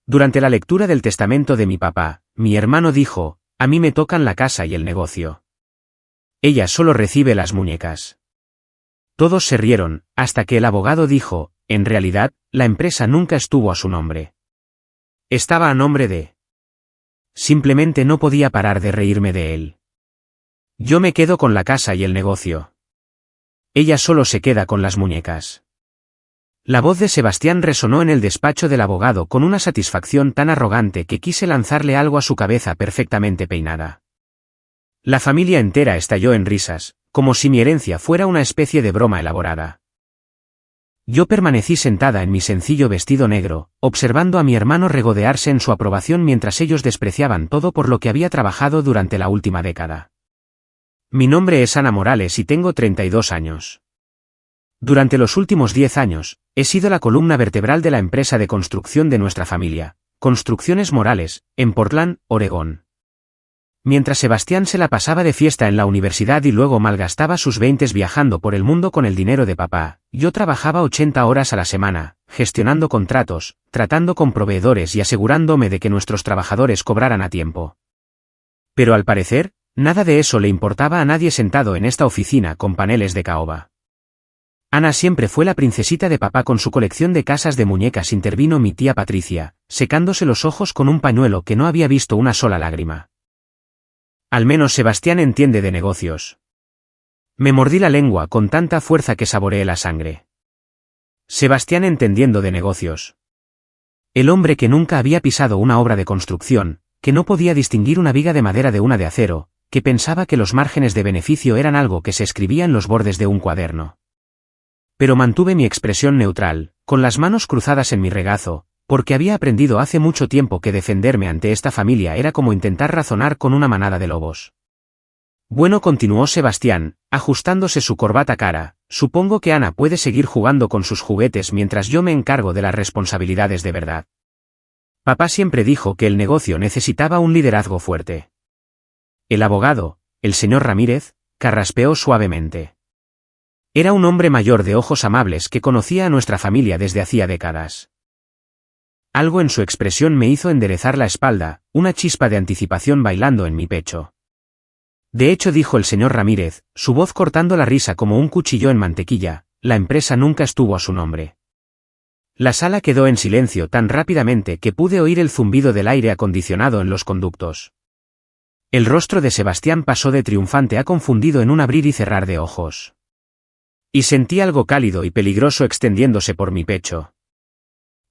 Durante la lectura del testamento de mi papá, mi hermano dijo, a mí me tocan la casa y el negocio. Ella solo recibe las muñecas. Todos se rieron, hasta que el abogado dijo, en realidad, la empresa nunca estuvo a su nombre. Estaba a nombre de... Simplemente no podía parar de reírme de él. Yo me quedo con la casa y el negocio. Ella solo se queda con las muñecas. La voz de Sebastián resonó en el despacho del abogado con una satisfacción tan arrogante que quise lanzarle algo a su cabeza perfectamente peinada. La familia entera estalló en risas, como si mi herencia fuera una especie de broma elaborada. Yo permanecí sentada en mi sencillo vestido negro, observando a mi hermano regodearse en su aprobación mientras ellos despreciaban todo por lo que había trabajado durante la última década. Mi nombre es Ana Morales y tengo 32 años. Durante los últimos 10 años, he sido la columna vertebral de la empresa de construcción de nuestra familia, Construcciones Morales, en Portland, Oregón. Mientras Sebastián se la pasaba de fiesta en la universidad y luego malgastaba sus 20s viajando por el mundo con el dinero de papá, yo trabajaba 80 horas a la semana, gestionando contratos, tratando con proveedores y asegurándome de que nuestros trabajadores cobraran a tiempo. Pero al parecer, nada de eso le importaba a nadie sentado en esta oficina con paneles de caoba. Ana siempre fue la princesita de papá con su colección de casas de muñecas, intervino mi tía Patricia, secándose los ojos con un pañuelo que no había visto una sola lágrima. Al menos Sebastián entiende de negocios. Me mordí la lengua con tanta fuerza que saboreé la sangre. Sebastián entendiendo de negocios. El hombre que nunca había pisado una obra de construcción, que no podía distinguir una viga de madera de una de acero, que pensaba que los márgenes de beneficio eran algo que se escribía en los bordes de un cuaderno. Pero mantuve mi expresión neutral, con las manos cruzadas en mi regazo, porque había aprendido hace mucho tiempo que defenderme ante esta familia era como intentar razonar con una manada de lobos. Bueno, continuó Sebastián, ajustándose su corbata cara, supongo que Ana puede seguir jugando con sus juguetes mientras yo me encargo de las responsabilidades de verdad. Papá siempre dijo que el negocio necesitaba un liderazgo fuerte. El abogado, el señor Ramírez, carraspeó suavemente. Era un hombre mayor de ojos amables que conocía a nuestra familia desde hacía décadas. Algo en su expresión me hizo enderezar la espalda, una chispa de anticipación bailando en mi pecho. De hecho, dijo el señor Ramírez, su voz cortando la risa como un cuchillo en mantequilla, la empresa nunca estuvo a su nombre. La sala quedó en silencio tan rápidamente que pude oír el zumbido del aire acondicionado en los conductos. El rostro de Sebastián pasó de triunfante a confundido en un abrir y cerrar de ojos. Y sentí algo cálido y peligroso extendiéndose por mi pecho.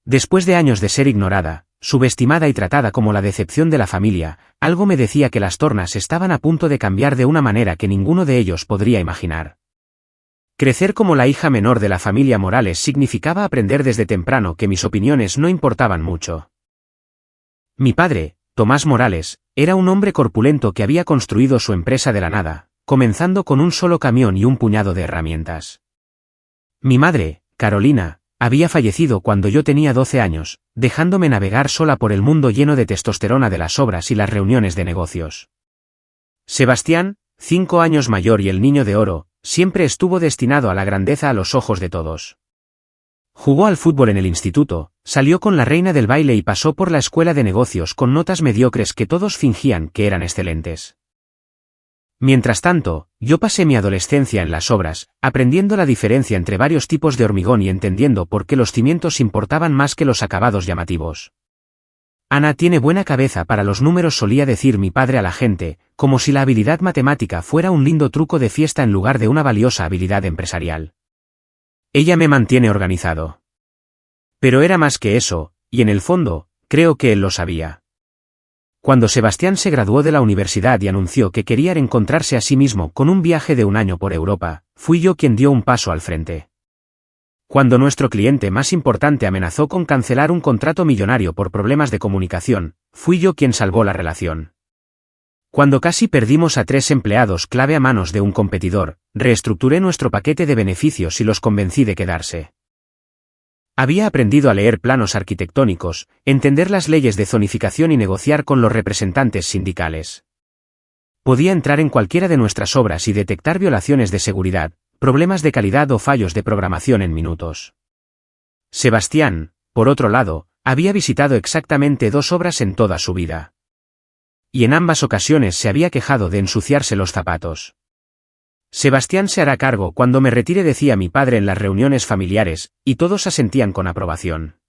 Después de años de ser ignorada, subestimada y tratada como la decepción de la familia, algo me decía que las tornas estaban a punto de cambiar de una manera que ninguno de ellos podría imaginar. Crecer como la hija menor de la familia Morales significaba aprender desde temprano que mis opiniones no importaban mucho. Mi padre, Tomás Morales, era un hombre corpulento que había construido su empresa de la nada, comenzando con un solo camión y un puñado de herramientas. Mi madre, Carolina, había fallecido cuando yo tenía 12 años, dejándome navegar sola por el mundo lleno de testosterona de las obras y las reuniones de negocios. Sebastián, 5 años mayor y el niño de oro, siempre estuvo destinado a la grandeza a los ojos de todos. Jugó al fútbol en el instituto, salió con la reina del baile y pasó por la escuela de negocios con notas mediocres que todos fingían que eran excelentes. Mientras tanto, yo pasé mi adolescencia en las obras, aprendiendo la diferencia entre varios tipos de hormigón y entendiendo por qué los cimientos importaban más que los acabados llamativos. Ana tiene buena cabeza para los números, solía decir mi padre a la gente, como si la habilidad matemática fuera un lindo truco de fiesta en lugar de una valiosa habilidad empresarial. Ella me mantiene organizado. Pero era más que eso, y en el fondo, creo que él lo sabía. Cuando Sebastián se graduó de la universidad y anunció que quería encontrarse a sí mismo con un viaje de 1 año por Europa, fui yo quien dio un paso al frente. Cuando nuestro cliente más importante amenazó con cancelar un contrato millonario por problemas de comunicación, fui yo quien salvó la relación. Cuando casi perdimos a 3 empleados clave a manos de un competidor, reestructuré nuestro paquete de beneficios y los convencí de quedarse. Había aprendido a leer planos arquitectónicos, entender las leyes de zonificación y negociar con los representantes sindicales. Podía entrar en cualquiera de nuestras obras y detectar violaciones de seguridad, problemas de calidad o fallos de programación en minutos. Sebastián, por otro lado, Había visitado exactamente 2 obras en toda su vida. Y en ambas ocasiones se había quejado de ensuciarse los zapatos. Sebastián se hará cargo cuando me retire, decía mi padre en las reuniones familiares, y todos asentían con aprobación.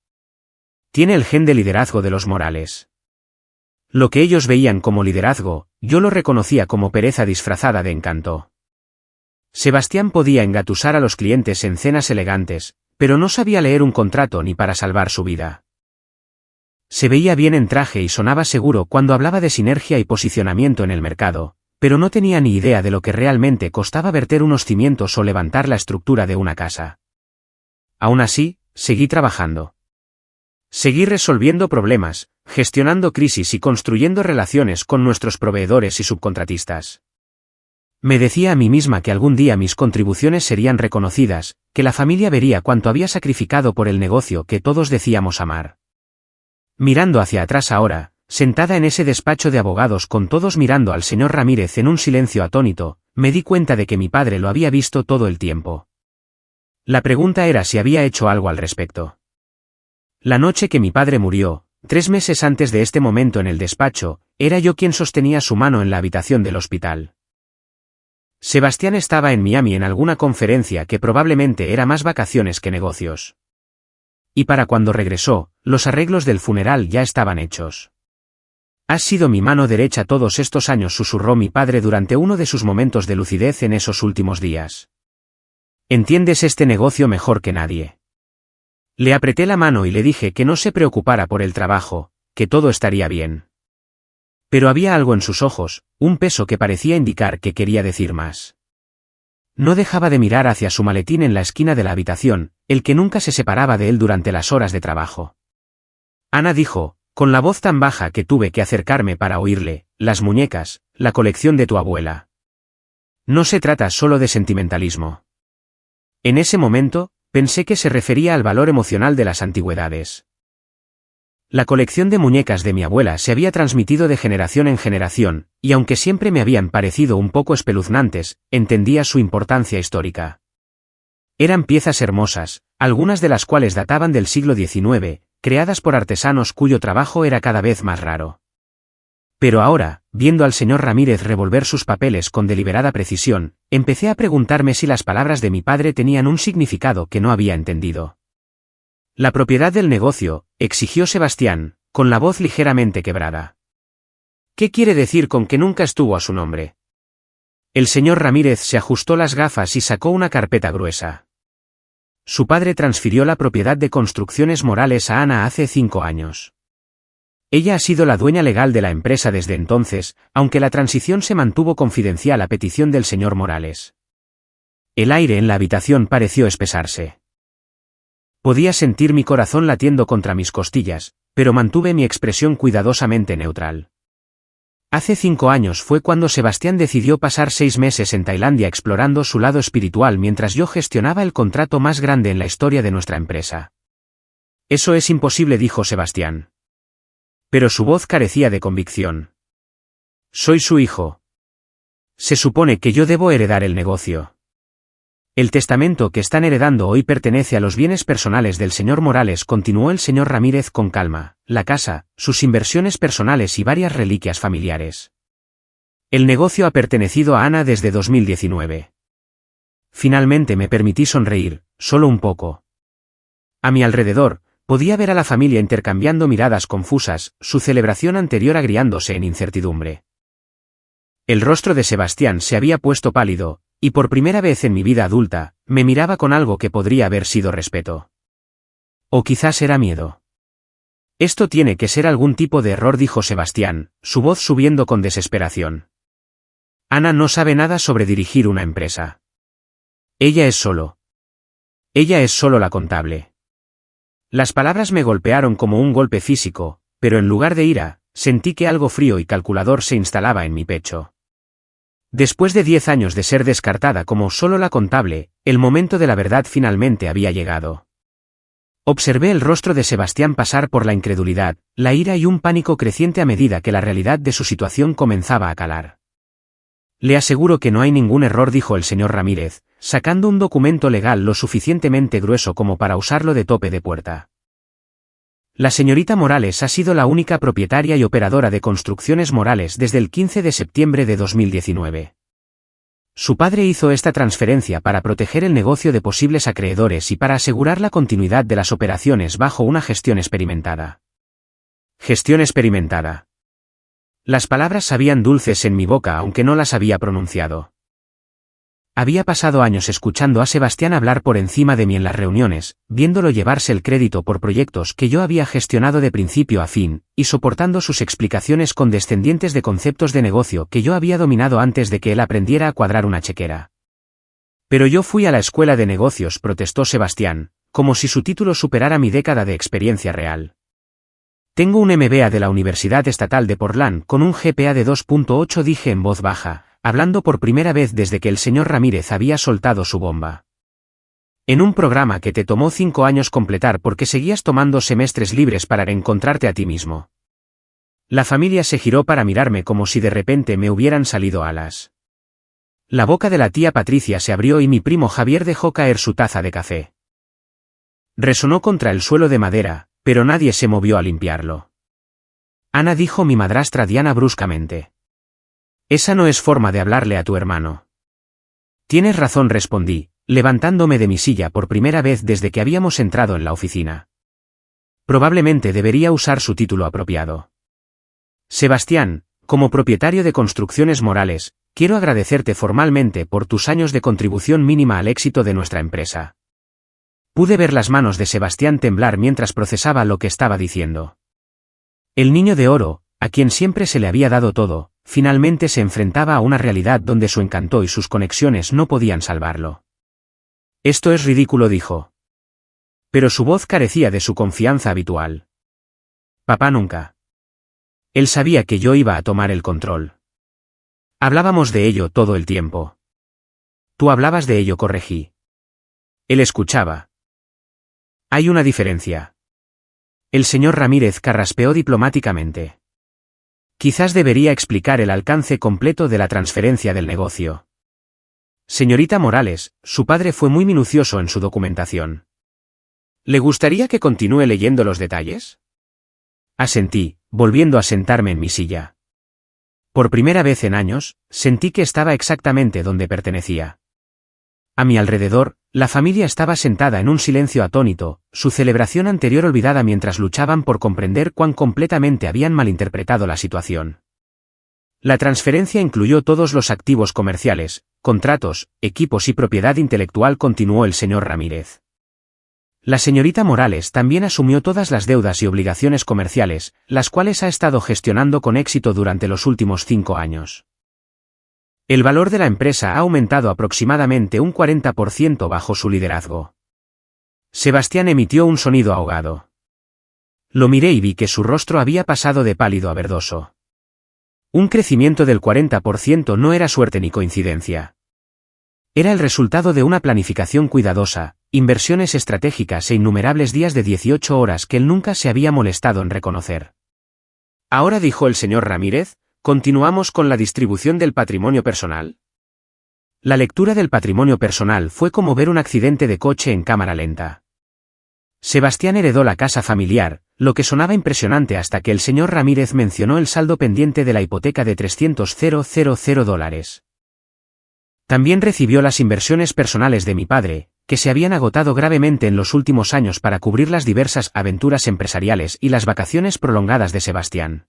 Tiene el gen de liderazgo de los Morales. Lo que ellos veían como liderazgo, yo lo reconocía como pereza disfrazada de encanto. Sebastián podía engatusar a los clientes en cenas elegantes, pero no sabía leer un contrato ni para salvar su vida. Se veía bien en traje y sonaba seguro cuando hablaba de sinergia y posicionamiento en el mercado, pero no tenía ni idea de lo que realmente costaba verter unos cimientos o levantar la estructura de una casa. Aún así, seguí trabajando. Seguí resolviendo problemas, gestionando crisis y construyendo relaciones con nuestros proveedores y subcontratistas. Me decía a mí misma que algún día mis contribuciones serían reconocidas, que la familia vería cuánto había sacrificado por el negocio que todos decíamos amar. Mirando hacia atrás ahora, sentada en ese despacho de abogados con todos mirando al señor Ramírez en un silencio atónito, me di cuenta de que mi padre lo había visto todo el tiempo. La pregunta era si había hecho algo al respecto. La noche que mi padre murió, 3 meses antes de este momento en el despacho, era yo quien sostenía su mano en la habitación del hospital. Sebastián estaba en Miami en alguna conferencia que probablemente era más vacaciones que negocios. Y para cuando regresó, los arreglos del funeral ya estaban hechos. «Has sido mi mano derecha todos estos años», susurró mi padre durante uno de sus momentos de lucidez en esos últimos días. «Entiendes este negocio mejor que nadie». Le apreté la mano y le dije que no se preocupara por el trabajo, que todo estaría bien. Pero había algo en sus ojos, un peso que parecía indicar que quería decir más. No dejaba de mirar hacia su maletín en la esquina de la habitación, el que nunca se separaba de él durante las horas de trabajo. Ana dijo, con la voz tan baja que tuve que acercarme para oírle, «Las muñecas, la colección de tu abuela. No se trata solo de sentimentalismo». En ese momento, pensé que se refería al valor emocional de las antigüedades. La colección de muñecas de mi abuela se había transmitido de generación en generación, y aunque siempre me habían parecido un poco espeluznantes, entendía su importancia histórica. Eran piezas hermosas, algunas de las cuales databan del siglo XIX, creadas por artesanos cuyo trabajo era cada vez más raro. Pero ahora, viendo al señor Ramírez revolver sus papeles con deliberada precisión, empecé a preguntarme si las palabras de mi padre tenían un significado que no había entendido. «La propiedad del negocio», exigió Sebastián, con la voz ligeramente quebrada. «¿Qué quiere decir con que nunca estuvo a su nombre?» El señor Ramírez se ajustó las gafas y sacó una carpeta gruesa. Su padre transfirió la propiedad de Construcciones Morales a Ana hace 5 años. Ella ha sido la dueña legal de la empresa desde entonces, aunque la transición se mantuvo confidencial a petición del señor Morales. El aire en la habitación pareció espesarse. Podía sentir mi corazón latiendo contra mis costillas, pero mantuve mi expresión cuidadosamente neutral. Hace 5 años fue cuando Sebastián decidió pasar 6 meses en Tailandia explorando su lado espiritual mientras yo gestionaba el contrato más grande en la historia de nuestra empresa. «Eso es imposible», dijo Sebastián. Pero su voz carecía de convicción. «Soy su hijo. Se supone que yo debo heredar el negocio. El testamento que están heredando hoy pertenece a los bienes personales del señor Morales», continuó el señor Ramírez con calma, «la casa, sus inversiones personales y varias reliquias familiares. El negocio ha pertenecido a Ana desde 2019. Finalmente me permití sonreír, solo un poco. A mi alrededor, podía ver a la familia intercambiando miradas confusas, su celebración anterior agriándose en incertidumbre. El rostro de Sebastián se había puesto pálido, y por primera vez en mi vida adulta, me miraba con algo que podría haber sido respeto. O quizás era miedo. «Esto tiene que ser algún tipo de error», dijo Sebastián, su voz subiendo con desesperación. «Ana no sabe nada sobre dirigir una empresa. Ella es solo la contable». Las palabras me golpearon como un golpe físico, pero en lugar de ira, sentí que algo frío y calculador se instalaba en mi pecho. Después de 10 años de ser descartada como solo la contable, el momento de la verdad finalmente había llegado. Observé el rostro de Sebastián pasar por la incredulidad, la ira y un pánico creciente a medida que la realidad de su situación comenzaba a calar. «Le aseguro que no hay ningún error», dijo el señor Ramírez, sacando un documento legal lo suficientemente grueso como para usarlo de tope de puerta. La señorita Morales ha sido la única propietaria y operadora de Construcciones Morales desde el 15 de septiembre de 2019. Su padre hizo esta transferencia para proteger el negocio de posibles acreedores y para asegurar la continuidad de las operaciones bajo una gestión experimentada. Gestión experimentada. Las palabras sabían dulces en mi boca aunque no las había pronunciado. Había pasado años escuchando a Sebastián hablar por encima de mí en las reuniones, viéndolo llevarse el crédito por proyectos que yo había gestionado de principio a fin, y soportando sus explicaciones condescendientes de conceptos de negocio que yo había dominado antes de que él aprendiera a cuadrar una chequera. Pero yo fui a la escuela de negocios, protestó Sebastián, como si su título superara mi década de experiencia real. Tengo un MBA de la Universidad Estatal de Portland con un GPA de 2.8, dije en voz baja, hablando por primera vez desde que el señor Ramírez había soltado su bomba. En un programa que te tomó 5 años completar porque seguías tomando semestres libres para reencontrarte a ti mismo. La familia se giró para mirarme como si de repente me hubieran salido alas. La boca de la tía Patricia se abrió y mi primo Javier dejó caer su taza de café. Resonó contra el suelo de madera, pero nadie se movió a limpiarlo. Ana, dijo mi madrastra Diana bruscamente. Esa no es forma de hablarle a tu hermano. Tienes razón, respondí, levantándome de mi silla por primera vez desde que habíamos entrado en la oficina. Probablemente debería usar su título apropiado. Sebastián, como propietario de Construcciones Morales, quiero agradecerte formalmente por tus años de contribución mínima al éxito de nuestra empresa. Pude ver las manos de Sebastián temblar mientras procesaba lo que estaba diciendo. El niño de oro, a quien siempre se le había dado todo, finalmente se enfrentaba a una realidad donde su encanto y sus conexiones no podían salvarlo. Esto es ridículo, dijo. Pero su voz carecía de su confianza habitual. Papá nunca. Él sabía que yo iba a tomar el control. Hablábamos de ello todo el tiempo. Tú hablabas de ello, corregí. Él escuchaba. Hay una diferencia. El señor Ramírez carraspeó diplomáticamente. Quizás debería explicar el alcance completo de la transferencia del negocio. Señorita Morales, su padre fue muy minucioso en su documentación. ¿Le gustaría que continúe leyendo los detalles? Asentí, volviendo a sentarme en mi silla. Por primera vez en años, sentí que estaba exactamente donde pertenecía. A mi alrededor, la familia estaba sentada en un silencio atónito, su celebración anterior olvidada mientras luchaban por comprender cuán completamente habían malinterpretado la situación. La transferencia incluyó todos los activos comerciales, contratos, equipos y propiedad intelectual, continuó el señor Ramírez. La señorita Morales también asumió todas las deudas y obligaciones comerciales, las cuales ha estado gestionando con éxito durante los últimos 5 años. El valor de la empresa ha aumentado aproximadamente un 40% bajo su liderazgo. Sebastián emitió un sonido ahogado. Lo miré y vi que su rostro había pasado de pálido a verdoso. Un crecimiento del 40% no era suerte ni coincidencia. Era el resultado de una planificación cuidadosa, inversiones estratégicas e innumerables días de 18 horas que él nunca se había molestado en reconocer. Ahora, dijo el señor Ramírez, ¿continuamos con la distribución del patrimonio personal? La lectura del patrimonio personal fue como ver un accidente de coche en cámara lenta. Sebastián heredó la casa familiar, lo que sonaba impresionante hasta que el señor Ramírez mencionó el saldo pendiente de la hipoteca de $300,000. También recibió las inversiones personales de mi padre, que se habían agotado gravemente en los últimos años para cubrir las diversas aventuras empresariales y las vacaciones prolongadas de Sebastián.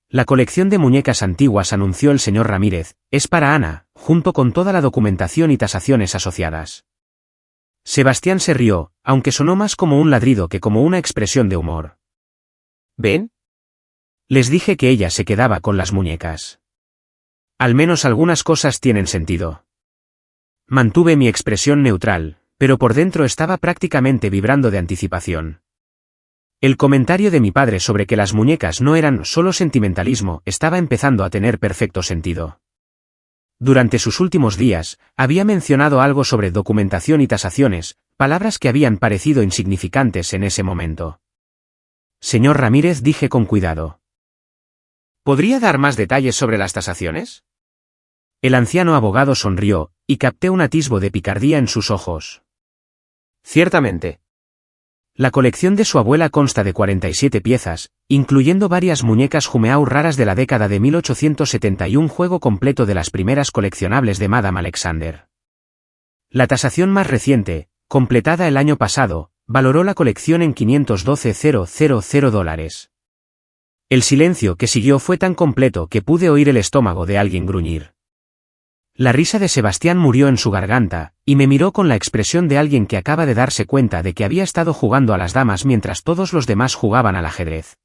La colección de muñecas antiguas, anunció el señor Ramírez, es para Ana, junto con toda la documentación y tasaciones asociadas. Sebastián se rió, aunque sonó más como un ladrido que como una expresión de humor. ¿Ven? Les dije que ella se quedaba con las muñecas. Al menos algunas cosas tienen sentido. Mantuve mi expresión neutral, pero por dentro estaba prácticamente vibrando de anticipación. El comentario de mi padre sobre que las muñecas no eran solo sentimentalismo estaba empezando a tener perfecto sentido. Durante sus últimos días, había mencionado algo sobre documentación y tasaciones, palabras que habían parecido insignificantes en ese momento. Señor Ramírez, dije con cuidado. ¿Podría dar más detalles sobre las tasaciones? El anciano abogado sonrió, y capté un atisbo de picardía en sus ojos. Ciertamente. La colección de su abuela consta de 47 piezas, incluyendo varias muñecas Jumeau raras de la década de 1870 y un juego completo de las primeras coleccionables de Madame Alexander. La tasación más reciente, completada el año pasado, valoró la colección en $512,000. El silencio que siguió fue tan completo que pude oír el estómago de alguien gruñir. La risa de Sebastián murió en su garganta, y me miró con la expresión de alguien que acaba de darse cuenta de que había estado jugando a las damas mientras todos los demás jugaban al ajedrez.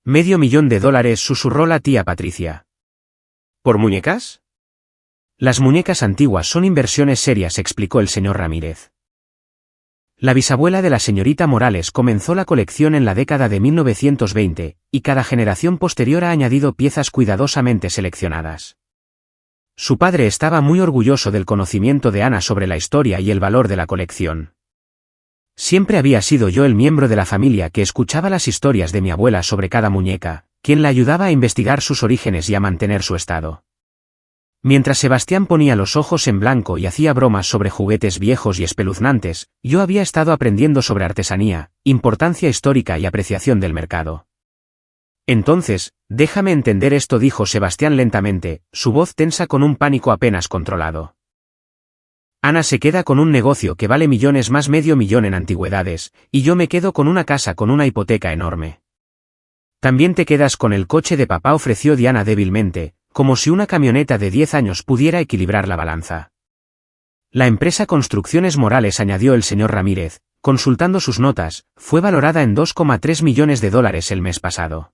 $500,000, susurró la tía Patricia. ¿Por muñecas? Las muñecas antiguas son inversiones serias, explicó el señor Ramírez. La bisabuela de la señorita Morales comenzó la colección en la década de 1920, y cada generación posterior ha añadido piezas cuidadosamente seleccionadas. Su padre estaba muy orgulloso del conocimiento de Ana sobre la historia y el valor de la colección. Siempre había sido yo el miembro de la familia que escuchaba las historias de mi abuela sobre cada muñeca, quien la ayudaba a investigar sus orígenes y a mantener su estado. Mientras Sebastián ponía los ojos en blanco y hacía bromas sobre juguetes viejos y espeluznantes, yo había estado aprendiendo sobre artesanía, importancia histórica y apreciación del mercado. Entonces, déjame entender esto, dijo Sebastián lentamente, su voz tensa con un pánico apenas controlado. Ana se queda con un negocio que vale millones más $500,000 en antigüedades, y yo me quedo con una casa con una hipoteca enorme. También te quedas con el coche de papá, ofreció Diana débilmente, como si una camioneta de 10 años pudiera equilibrar la balanza. La empresa Construcciones Morales, añadió el señor Ramírez, consultando sus notas, fue valorada en $2,3 millones el mes pasado.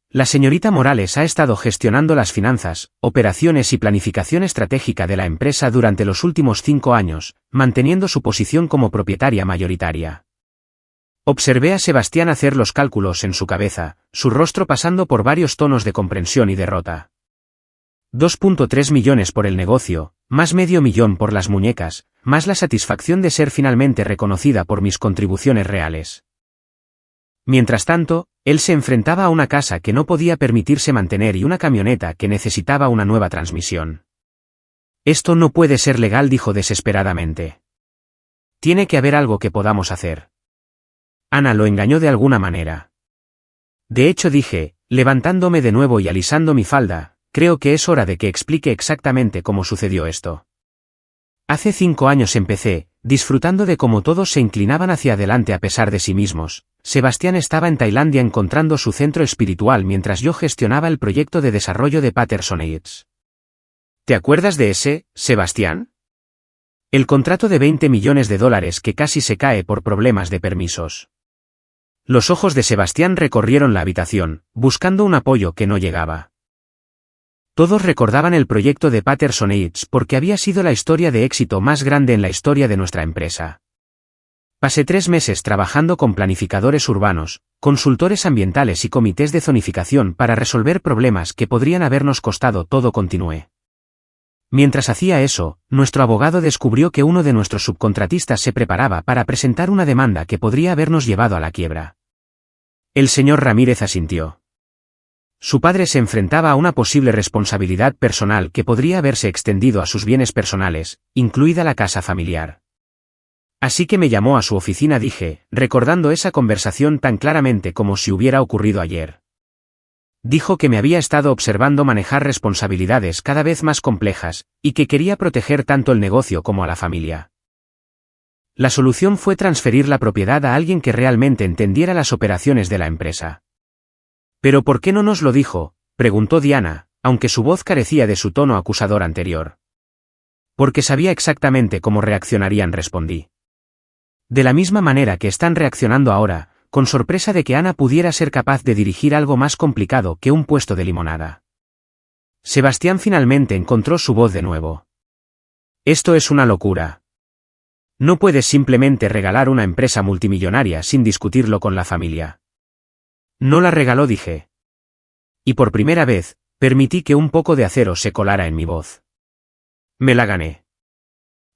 La señorita Morales ha estado gestionando las finanzas, operaciones y planificación estratégica de la empresa durante los últimos 5 años, manteniendo su posición como propietaria mayoritaria. Observé a Sebastián hacer los cálculos en su cabeza, su rostro pasando por varios tonos de comprensión y derrota. 2,3 millones por el negocio, más $500,000 por las muñecas, más la satisfacción de ser finalmente reconocida por mis contribuciones reales. Mientras tanto, él se enfrentaba a una casa que no podía permitirse mantener y una camioneta que necesitaba una nueva transmisión. Esto no puede ser legal, dijo desesperadamente. Tiene que haber algo que podamos hacer. Ana lo engañó de alguna manera. De hecho, dije, levantándome de nuevo y alisando mi falda, creo que es hora de que explique exactamente cómo sucedió esto. Hace 5 años empecé, disfrutando de cómo todos se inclinaban hacia adelante a pesar de sí mismos. Sebastián estaba en Tailandia encontrando su centro espiritual mientras yo gestionaba el proyecto de desarrollo de Patterson Heights. ¿Te acuerdas de ese, Sebastián? El contrato de $20 millones que casi se cae por problemas de permisos. Los ojos de Sebastián recorrieron la habitación, buscando un apoyo que no llegaba. Todos recordaban el proyecto de Patterson Heights porque había sido la historia de éxito más grande en la historia de nuestra empresa. Pasé 3 meses trabajando con planificadores urbanos, consultores ambientales y comités de zonificación para resolver problemas que podrían habernos costado todo. Continué. Mientras hacía eso, nuestro abogado descubrió que uno de nuestros subcontratistas se preparaba para presentar una demanda que podría habernos llevado a la quiebra. El señor Ramírez asintió. Su padre se enfrentaba a una posible responsabilidad personal que podría haberse extendido a sus bienes personales, incluida la casa familiar. Así que me llamó a su oficina, dije, recordando esa conversación tan claramente como si hubiera ocurrido ayer. Dijo que me había estado observando manejar responsabilidades cada vez más complejas, y que quería proteger tanto el negocio como a la familia. La solución fue transferir la propiedad a alguien que realmente entendiera las operaciones de la empresa. ¿Pero por qué no nos lo dijo?, preguntó Diana, aunque su voz carecía de su tono acusador anterior. Porque sabía exactamente cómo reaccionarían, respondí. De la misma manera que están reaccionando ahora, con sorpresa de que Ana pudiera ser capaz de dirigir algo más complicado que un puesto de limonada. Sebastián finalmente encontró su voz de nuevo. Esto es una locura. No puedes simplemente regalar una empresa multimillonaria sin discutirlo con la familia. No la regaló, dije. Y por primera vez, permití que un poco de acero se colara en mi voz. Me la gané.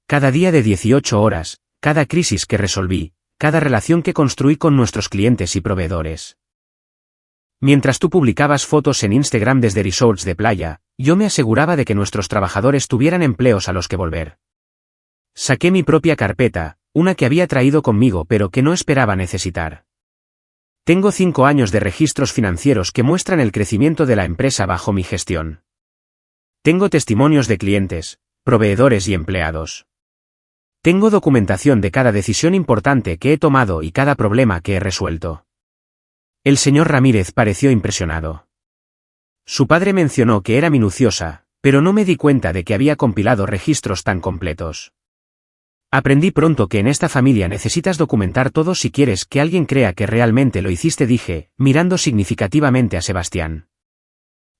Cada día de 18 horas, cada crisis que resolví, cada relación que construí con nuestros clientes y proveedores. Mientras tú publicabas fotos en Instagram desde resorts de playa, yo me aseguraba de que nuestros trabajadores tuvieran empleos a los que volver. Saqué mi propia carpeta, una que había traído conmigo pero que no esperaba necesitar. Tengo 5 años de registros financieros que muestran el crecimiento de la empresa bajo mi gestión. Tengo testimonios de clientes, proveedores y empleados. Tengo documentación de cada decisión importante que he tomado y cada problema que he resuelto. El señor Ramírez pareció impresionado. Su padre mencionó que era minuciosa, pero no me di cuenta de que había compilado registros tan completos. Aprendí pronto que en esta familia necesitas documentar todo si quieres que alguien crea que realmente lo hiciste, dije, mirando significativamente a Sebastián.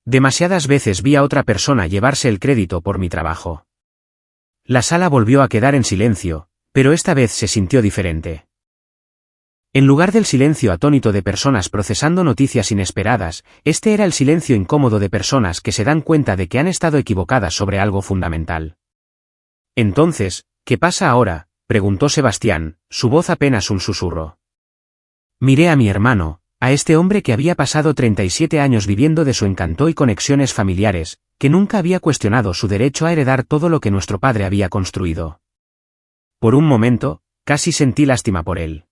Demasiadas veces vi a otra persona llevarse el crédito por mi trabajo. La sala volvió a quedar en silencio, pero esta vez se sintió diferente. En lugar del silencio atónito de personas procesando noticias inesperadas, este era el silencio incómodo de personas que se dan cuenta de que han estado equivocadas sobre algo fundamental. Entonces, ¿qué pasa ahora?, preguntó Sebastián, su voz apenas un susurro. Miré a mi hermano, a este hombre que había pasado 37 años viviendo de su encanto y conexiones familiares, que nunca había cuestionado su derecho a heredar todo lo que nuestro padre había construido. Por un momento, casi sentí lástima por él.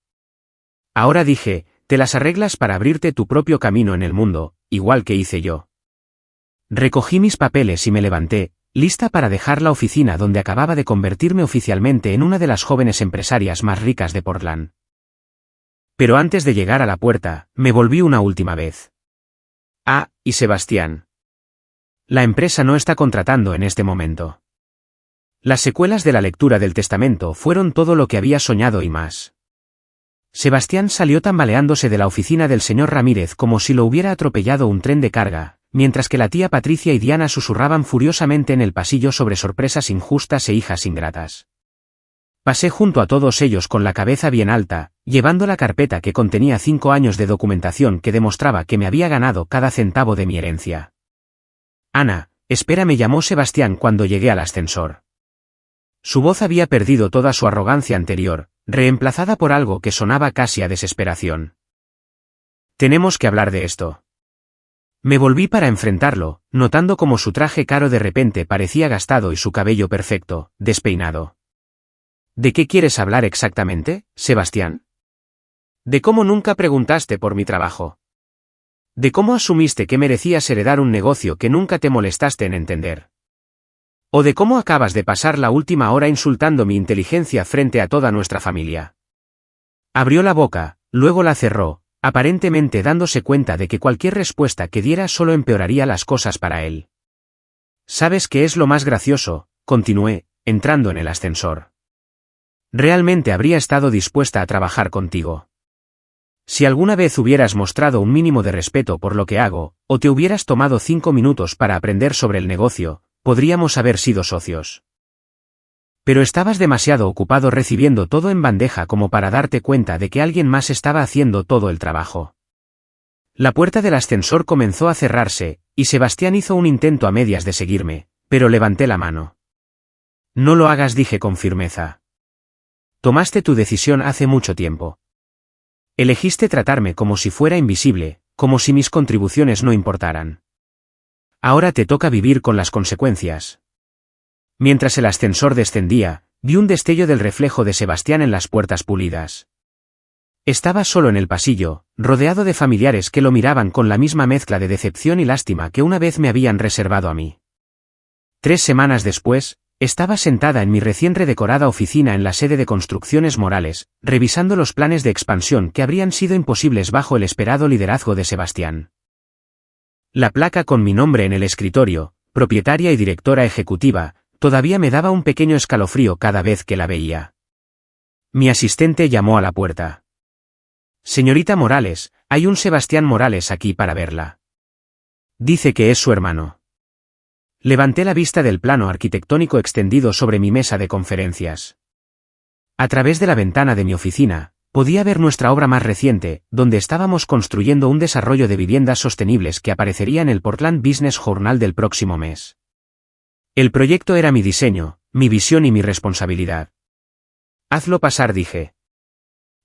Ahora dije, te las arreglas para abrirte tu propio camino en el mundo, igual que hice yo. Recogí mis papeles y me levanté, lista para dejar la oficina donde acababa de convertirme oficialmente en una de las jóvenes empresarias más ricas de Portland. Pero antes de llegar a la puerta, me volví una última vez. Ah, y Sebastián. La empresa no está contratando en este momento. Las secuelas de la lectura del testamento fueron todo lo que había soñado y más. Sebastián salió tambaleándose de la oficina del señor Ramírez como si lo hubiera atropellado un tren de carga, mientras que la tía Patricia y Diana susurraban furiosamente en el pasillo sobre sorpresas injustas e hijas ingratas. Pasé junto a todos ellos con la cabeza bien alta, llevando la carpeta que contenía 5 años de documentación que demostraba que me había ganado cada centavo de mi herencia. Ana, espera, me llamó Sebastián cuando llegué al ascensor. Su voz había perdido toda su arrogancia anterior, reemplazada por algo que sonaba casi a desesperación. Tenemos que hablar de esto. Me volví para enfrentarlo, notando cómo su traje caro de repente parecía gastado y su cabello perfecto, despeinado. ¿De qué quieres hablar exactamente, Sebastián? ¿De cómo nunca preguntaste por mi trabajo? ¿De cómo asumiste que merecías heredar un negocio que nunca te molestaste en entender? ¿O de cómo acabas de pasar la última hora insultando mi inteligencia frente a toda nuestra familia? Abrió la boca, luego la cerró, aparentemente dándose cuenta de que cualquier respuesta que diera solo empeoraría las cosas para él. ¿Sabes qué es lo más gracioso?, continué, entrando en el ascensor. Realmente habría estado dispuesta a trabajar contigo. Si alguna vez hubieras mostrado un mínimo de respeto por lo que hago, o te hubieras tomado 5 minutos para aprender sobre el negocio, podríamos haber sido socios. Pero estabas demasiado ocupado recibiendo todo en bandeja como para darte cuenta de que alguien más estaba haciendo todo el trabajo. La puerta del ascensor comenzó a cerrarse, y Sebastián hizo un intento a medias de seguirme, pero levanté la mano. No lo hagas, dije con firmeza. Tomaste tu decisión hace mucho tiempo. Elegiste tratarme como si fuera invisible, como si mis contribuciones no importaran. Ahora te toca vivir con las consecuencias. Mientras el ascensor descendía, vi un destello del reflejo de Sebastián en las puertas pulidas. Estaba solo en el pasillo, rodeado de familiares que lo miraban con la misma mezcla de decepción y lástima que una vez me habían reservado a mí. 3 semanas después, estaba sentada en mi recién redecorada oficina en la sede de Construcciones Morales, revisando los planes de expansión que habrían sido imposibles bajo el esperado liderazgo de Sebastián. La placa con mi nombre en el escritorio, propietaria y directora ejecutiva, todavía me daba un pequeño escalofrío cada vez que la veía. Mi asistente llamó a la puerta. Señorita Morales, hay un Sebastián Morales aquí para verla. Dice que es su hermano. Levanté la vista del plano arquitectónico extendido sobre mi mesa de conferencias. A través de la ventana de mi oficina, podía ver nuestra obra más reciente, donde estábamos construyendo un desarrollo de viviendas sostenibles que aparecería en el Portland Business Journal del próximo mes. El proyecto era mi diseño, mi visión y mi responsabilidad. Hazlo pasar, dije.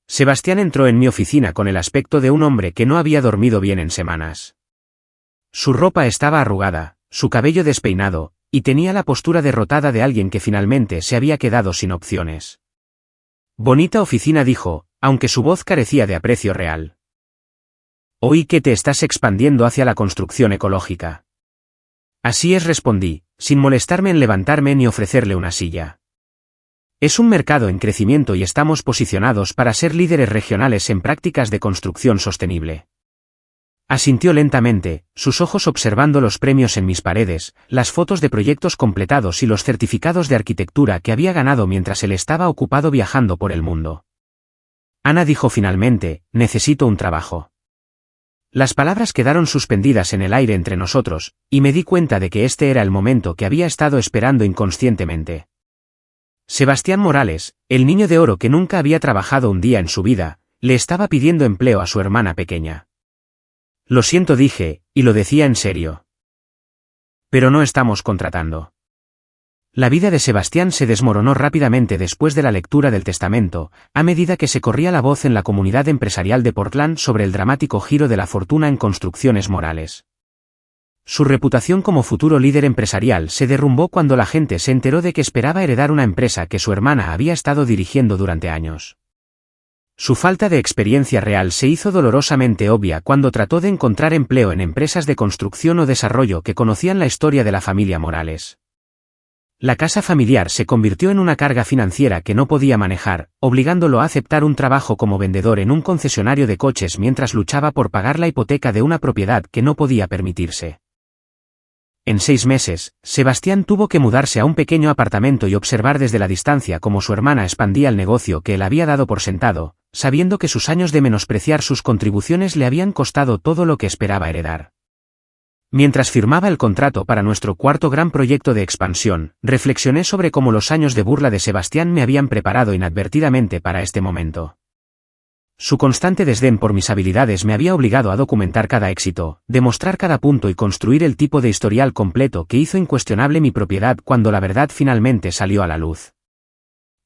Sebastián entró en mi oficina con el aspecto de un hombre que no había dormido bien en semanas. Su ropa estaba arrugada, su cabello despeinado, y tenía la postura derrotada de alguien que finalmente se había quedado sin opciones. Bonita oficina, dijo, aunque su voz carecía de aprecio real. Oí que te estás expandiendo hacia la construcción ecológica. Así es, respondí, sin molestarme en levantarme ni ofrecerle una silla. Es un mercado en crecimiento y estamos posicionados para ser líderes regionales en prácticas de construcción sostenible. Asintió lentamente, sus ojos observando los premios en mis paredes, las fotos de proyectos completados y los certificados de arquitectura que había ganado mientras él estaba ocupado viajando por el mundo. Ana dijo finalmente, necesito un trabajo. Las palabras quedaron suspendidas en el aire entre nosotros, y me di cuenta de que este era el momento que había estado esperando inconscientemente. Sebastián Morales, el niño de oro que nunca había trabajado un día en su vida, le estaba pidiendo empleo a su hermana pequeña. Lo siento, dije, y lo decía en serio. Pero no estamos contratando. La vida de Sebastián se desmoronó rápidamente después de la lectura del testamento, a medida que se corría la voz en la comunidad empresarial de Portland sobre el dramático giro de la fortuna en Construcciones Morales. Su reputación como futuro líder empresarial se derrumbó cuando la gente se enteró de que esperaba heredar una empresa que su hermana había estado dirigiendo durante años. Su falta de experiencia real se hizo dolorosamente obvia cuando trató de encontrar empleo en empresas de construcción o desarrollo que conocían la historia de la familia Morales. La casa familiar se convirtió en una carga financiera que no podía manejar, obligándolo a aceptar un trabajo como vendedor en un concesionario de coches mientras luchaba por pagar la hipoteca de una propiedad que no podía permitirse. En 6 meses, Sebastián tuvo que mudarse a un pequeño apartamento y observar desde la distancia cómo su hermana expandía el negocio que él había dado por sentado, sabiendo que sus años de menospreciar sus contribuciones le habían costado todo lo que esperaba heredar. Mientras firmaba el contrato para nuestro cuarto gran proyecto de expansión, reflexioné sobre cómo los años de burla de Sebastián me habían preparado inadvertidamente para este momento. Su constante desdén por mis habilidades me había obligado a documentar cada éxito, demostrar cada punto y construir el tipo de historial completo que hizo incuestionable mi propiedad cuando la verdad finalmente salió a la luz.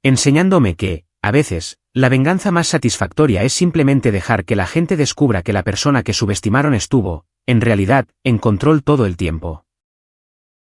Enseñándome que, a veces, la venganza más satisfactoria es simplemente dejar que la gente descubra que la persona que subestimaron estuvo, en realidad, en control todo el tiempo.